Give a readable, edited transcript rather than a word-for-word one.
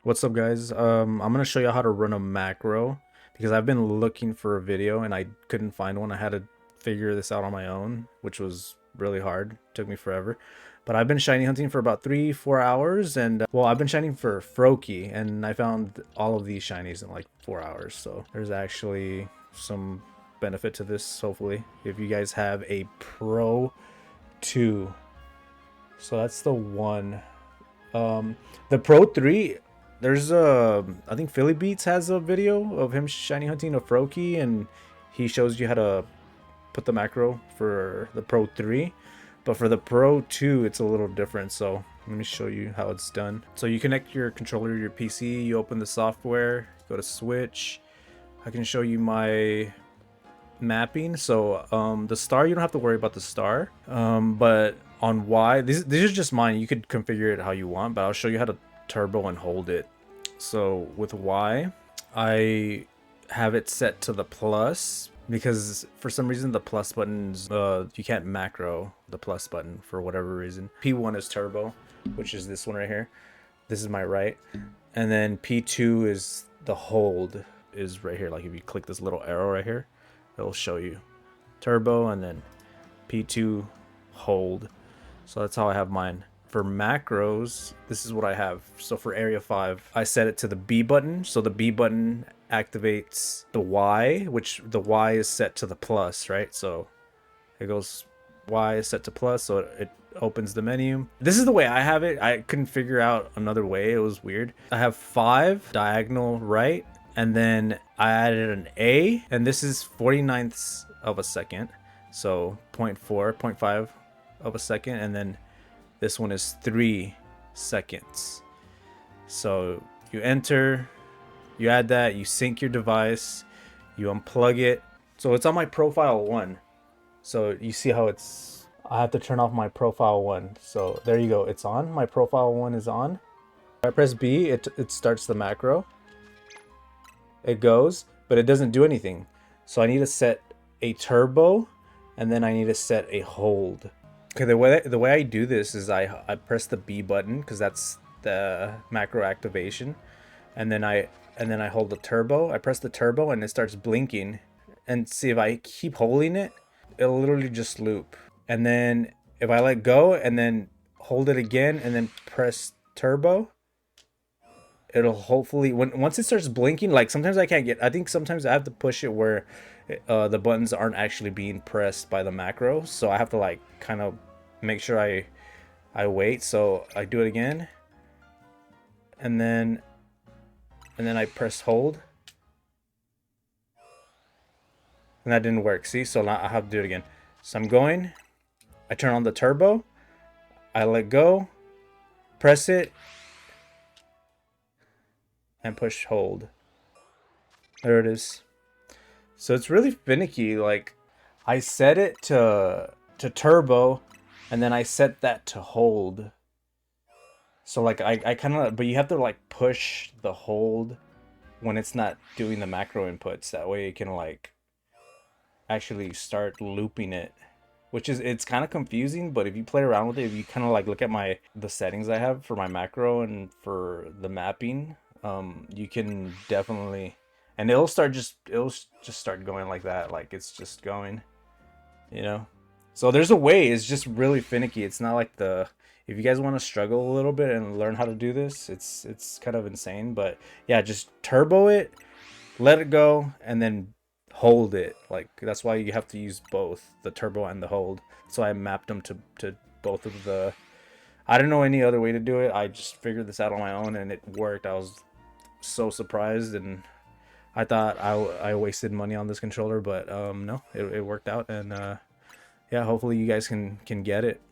What's up, guys? I'm gonna show you how to run a macro because I've been looking for a video and I couldn't find one. I had to figure this out on my own, which was really hard. Took me forever. But I've been shiny hunting for about 3-4 hours, and well, I've been shining for Froakie, and I found all of these shinies in like 4 hours. So there's actually some benefit to this, hopefully, if you guys have a Pro 2. So that's the one. The Pro 3, there's I think Philly Beats has a video of him shiny hunting a Froakie, and he shows you how to put the macro for the Pro 3. But for the Pro 2, it's a little different. So let me show you how it's done. So you connect your controller to your PC, you open the software, go to switch. I can show you my mapping. So the star, you don't have to worry about the star, but on Y, these are just mine. You could configure it how you want, but I'll show you how to turbo and hold it. So with Y, I have it set to the plus because for some reason the plus buttons, you can't macro the plus button for whatever reason. P1 is turbo, which is this one right here. This is my right, and then P2 is the hold, is right here. Like if you click this little arrow right here, it'll show you turbo and then P2 hold. So that's how I have mine. For macros, this is what I have. So for area 5, I set it to the B button. So the B button activates the Y, which the Y is set to the plus, right? So it goes, Y is set to plus, so it opens the menu. This is the way I have it. I couldn't figure out another way. It was weird. I have 5 diagonal right, and then I added an A, and this is 49ths of a second. So 0.4, 0.5 of a second, and then this one is 3 seconds. So you enter, you add that, you sync your device, you unplug it. So it's on my profile 1. So you see how it's, I have to turn off my profile 1. So there you go, it's on. My profile 1 is on. I press B, it starts the macro. It goes, but it doesn't do anything. So I need to set a turbo, and then I need to set a hold. Okay, the way I do this is I press the B button because that's the macro activation, and then I hold the turbo. I press the turbo and it starts blinking, and see, if I keep holding it, it'll literally just loop. And then if I let go and then hold it again and then press turbo, it'll hopefully, once it starts blinking, like sometimes I can't get, I think sometimes I have to push it where the buttons aren't actually being pressed by the macro, so I have to like kind of make sure I wait. So I do it again, and then I press hold, and that didn't work. See, so now I have to do it again. So I'm going, I turn on the turbo, I let go, press it, and push hold. There it is. So it's really finicky. Like I set it to turbo, and then I set that to hold. So like I kind of, but you have to like push the hold when it's not doing the macro inputs. That way it can like actually start looping it, which is, it's kind of confusing, but if you play around with it, if you kind of like look at the settings I have for my macro and for the mapping, you can definitely, and it'll just start going like that, like it's just going, you know. So there's a way. It's just really finicky. It's not like if you guys want to struggle a little bit and learn how to do this, it's kind of insane. But yeah, just turbo it, let it go, and then hold it. Like that's why you have to use both the turbo and the hold. So I mapped them to both of the, I don't know any other way to do it. I just figured this out on my own and it worked. I was so surprised, and I thought I wasted money on this controller, but no, it worked out. And yeah, hopefully you guys can get it.